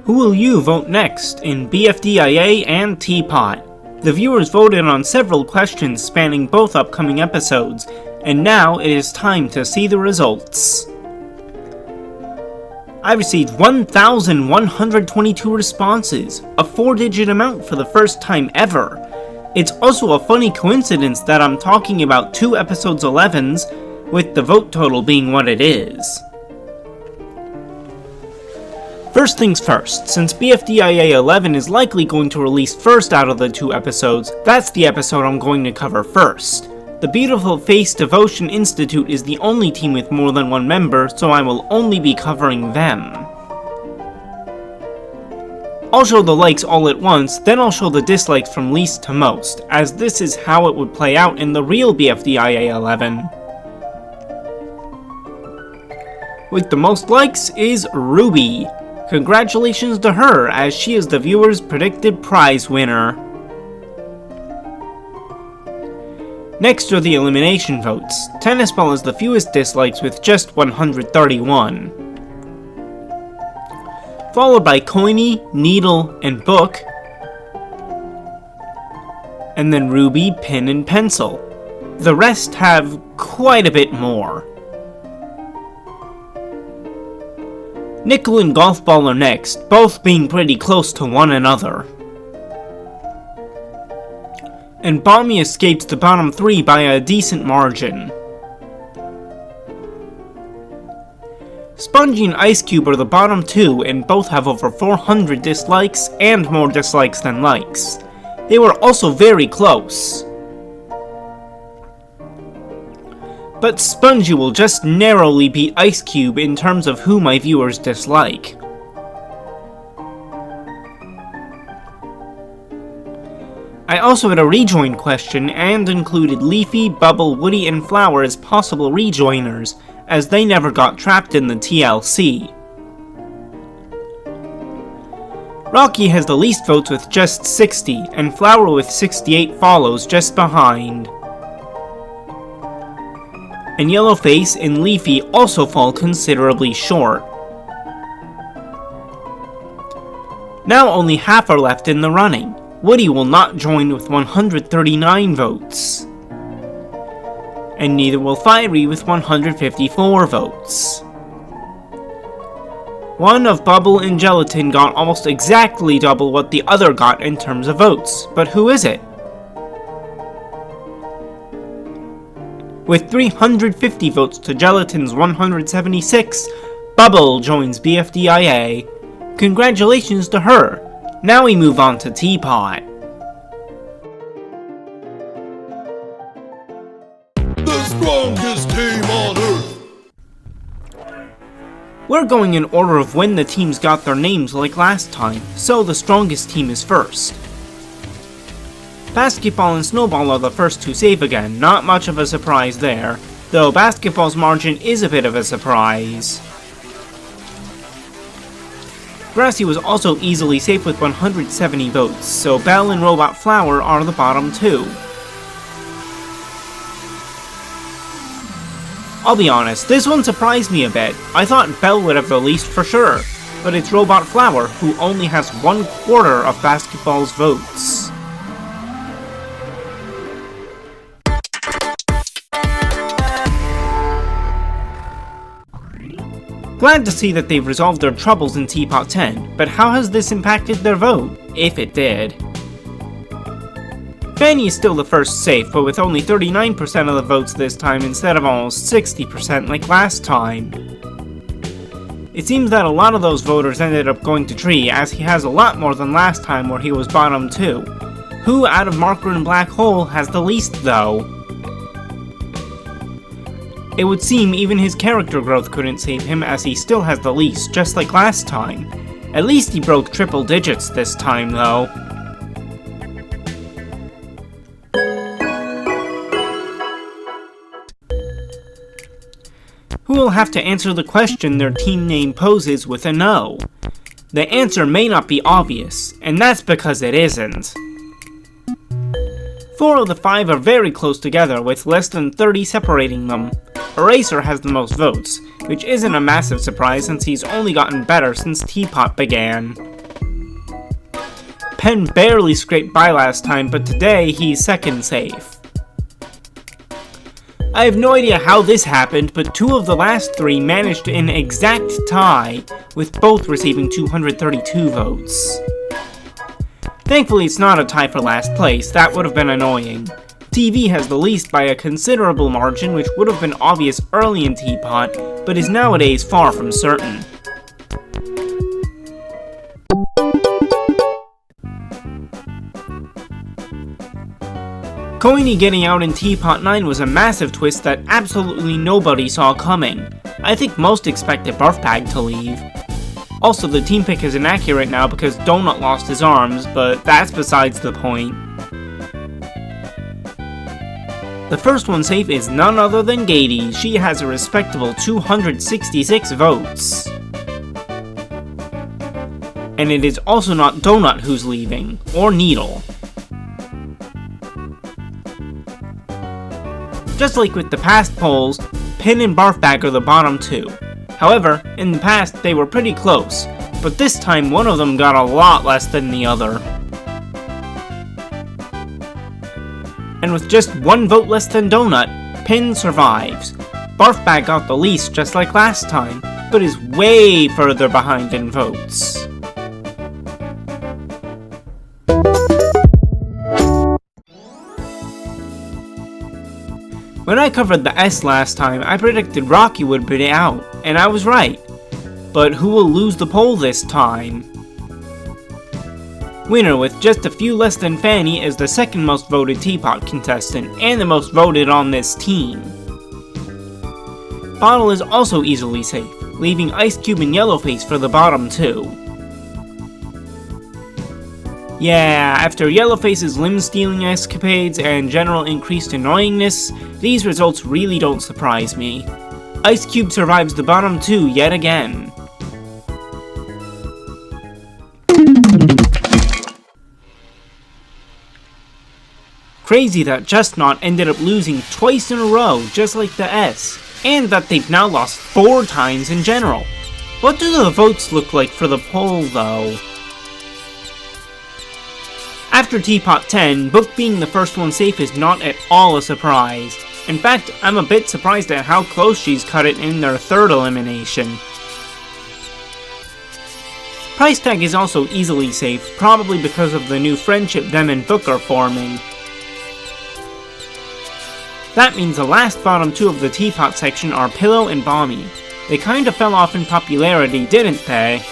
Who will you vote next in BFDIA and TPOT? The viewers voted on several questions spanning both upcoming episodes, and now it is time to see the results. I received 1,122 responses, a 4-digit amount for the first time ever. It's also a funny coincidence that I'm talking about 2 episodes 11s, with the vote total being what it is. First things first, since BFDIA 11 is likely going to release first out of the 2 episodes, that's the episode I'm going to cover first. The Beautiful Face Devotion Institute is the only team with more than 1 member, so I will only be covering them. I'll show the likes all at once, then I'll show the dislikes from least to most, as this is how it would play out in the real BFDIA 11. With the most likes is Ruby. Congratulations to her, as she is the viewers' predicted prize winner. Next are the elimination votes. Tennis Ball is the fewest dislikes with just 131. Followed by Coiny, Needle, and Book. And then Ruby, Pin, and Pencil. The rest have quite a bit more. Nickel and Golf Ball are next, both being pretty close to one another. And Balmy escapes the bottom 3 by a decent margin. Spongy and Ice Cube are the bottom 2, and both have over 400 dislikes and more dislikes than likes. They were also very close. But Spongy will just narrowly beat Ice Cube in terms of who my viewers dislike. I also had a rejoin question and included Leafy, Bubble, Woody, and Flower as possible rejoiners, as they never got trapped in the TLC. Rocky has the least votes with just 60, and Flower with 68 follows just behind. And Yellowface and Leafy also fall considerably short. Now only half are left in the running. Woody will not join with 139 votes. And neither will Fiery with 154 votes. One of Bubble and Gelatin got almost exactly double what the other got in terms of votes, but who is it? With 350 votes to Gelatin's 176, Bubble joins BFDIA. Congratulations to her. Now we move on to Teapot. The strongest team on Earth! We're going in order of when the teams got their names like last time, so the strongest team is first. Basketball and Snowball are the first to save again, not much of a surprise there, though Basketball's margin is a bit of a surprise. Grassy was also easily safe with 170 votes, so Belle and Robot Flower are the bottom 2. I'll be honest, this one surprised me a bit. I thought Belle would have the least for sure, but it's Robot Flower who only has 1/4 of Basketball's votes. Glad to see that they've resolved their troubles in Teapot 10, but how has this impacted their vote, if it did? Fanny is still the first safe, but with only 39% of the votes this time instead of almost 60% like last time. It seems that a lot of those voters ended up going to Tree, as he has a lot more than last time where he was bottom 2. Who out of Marker and Black Hole has the least though? It would seem even his character growth couldn't save him, as he still has the least, just like last time. At least he broke triple digits this time though. Who will have to answer the question their team name poses with a no? The answer may not be obvious, and that's because it isn't. 4 of the 5 are very close together, with less than 30 separating them. Eraser has the most votes, which isn't a massive surprise since he's only gotten better since Teapot began. Penn barely scraped by last time, but today he's second safe. I have no idea how this happened, but 2 of the last 3 managed an exact tie, with both receiving 232 votes. Thankfully it's not a tie for last place, that would have been annoying. TV has the least by a considerable margin, which would have been obvious early in TPOT, but is nowadays far from certain. Coiny getting out in TPOT 9 was a massive twist that absolutely nobody saw coming. I think most expected Barfbag to leave. Also, the team pick is inaccurate now because Donut lost his arms, but that's besides the point. The first one safe is none other than Gady. She has a respectable 266 votes. And it is also not Donut who's leaving, or Needle. Just like with the past polls, Pin and Barfbag are the bottom 2. However, in the past they were pretty close, but this time one of them got a lot less than the other. And with just 1 vote less than Donut, Pin survives. Barfbag got the least just like last time, but is way further behind in votes. When I covered the S last time, I predicted Rocky would be out, and I was right. But who will lose the poll this time? Winner with just a few less than Fanny is the second most voted TPOT contestant, and the most voted on this team. Bottle is also easily safe, leaving Ice Cube and Yellowface for the bottom 2. Yeah, after Yellowface's limb-stealing escapades and general increased annoyingness, these results really don't surprise me. Ice Cube survives the bottom 2 yet again. Crazy that Just Not ended up losing twice in a row, just like the S, and that they've now lost 4 times in general. What do the votes look like for the poll, though? After TPOT 10, Book being the first one safe is not at all a surprise. In fact, I'm a bit surprised at how close she's cut it in their 3rd elimination. Price Tag is also easily safe, probably because of the new friendship them and Book are forming. That means the last bottom 2 of the TPOT section are Pillow and Bommy. They kinda fell off in popularity, didn't they?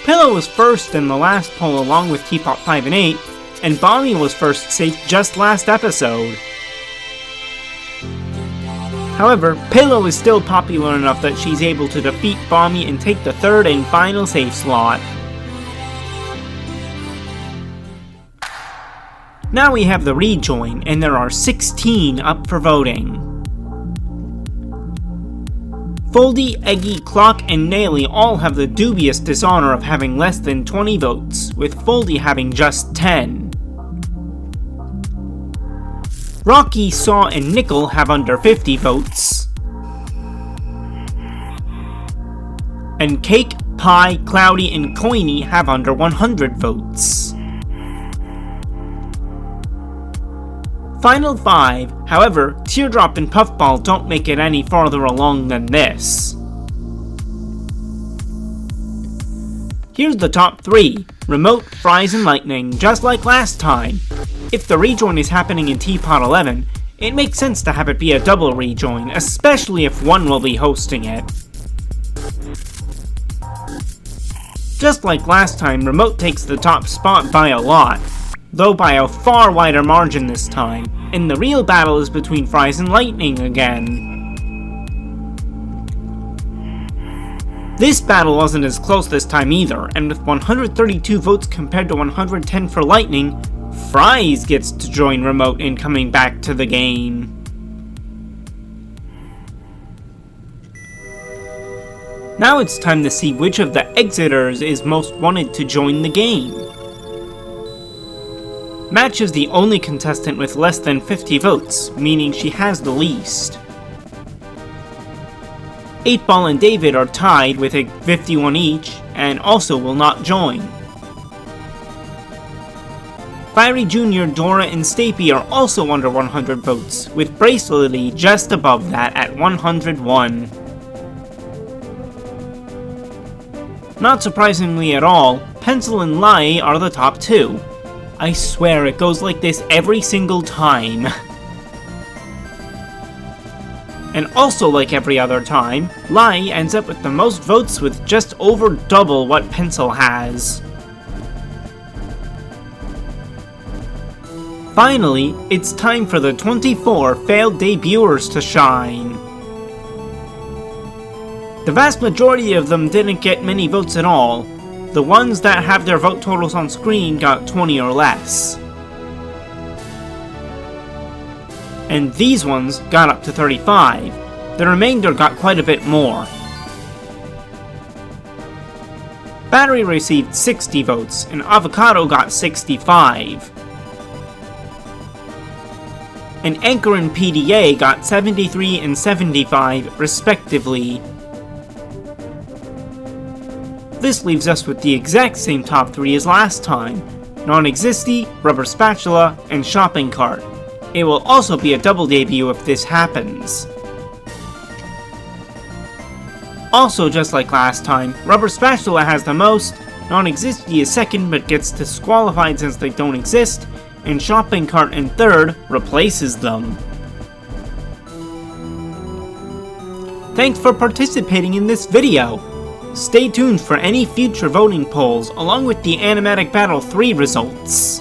Pillow was first in the last poll along with TPOT 5 and 8, and Bommy was first safe just last episode. However, Pillow is still popular enough that she's able to defeat Bommy and take the 3rd and final safe slot. Now we have the Rejoin, and there are 16 up for voting. Foldy, Eggy, Clock, and Naily all have the dubious dishonor of having less than 20 votes, with Foldy having just 10. Rocky, Saw, and Nickel have under 50 votes. And Cake, Pie, Cloudy, and Coiny have under 100 votes. Final 5, however, Teardrop and Puffball don't make it any farther along than this. Here's the top 3, Remote, Fries, and Lightning, just like last time. If the rejoin is happening in TPOT 11, it makes sense to have it be a double rejoin, especially if one will be hosting it. Just like last time, Remote takes the top spot by a lot, though by a far wider margin this time, and the real battle is between Fries and Lightning again. This battle wasn't as close this time either, and with 132 votes compared to 110 for Lightning, Fries gets to join Remote in coming back to the game. Now it's time to see which of the EXITors is most wanted to join the game. Match is the only contestant with less than 50 votes, meaning she has the least. 8ball and David are tied with a 51 each, and also will not join. Larry Jr., Dora, and Stapy are also under 100 votes, with Bracelety just above that at 101. Not surprisingly at all, Pencil and Lai are the top two. I swear it goes like this every single time. And also like every other time, Lai ends up with the most votes with just over double what Pencil has. Finally, it's time for the 24 failed debuters to shine. The vast majority of them didn't get many votes at all. The ones that have their vote totals on screen got 20 or less. And these ones got up to 35. The remainder got quite a bit more. Battery received 60 votes, and Avocado got 65. And Anchor and PDA got 73 and 75, respectively. This leaves us with the exact same top 3 as last time: Non-Existy, Rubber Spatula, and Shopping Cart. It will also be a double debut if this happens. Also, just like last time, Rubber Spatula has the most, Non-Existy is second but gets disqualified since they don't exist, and Shopping Cart in third replaces them. Thanks for participating in this video! Stay tuned for any future voting polls along with the Animatic Battle 3 results.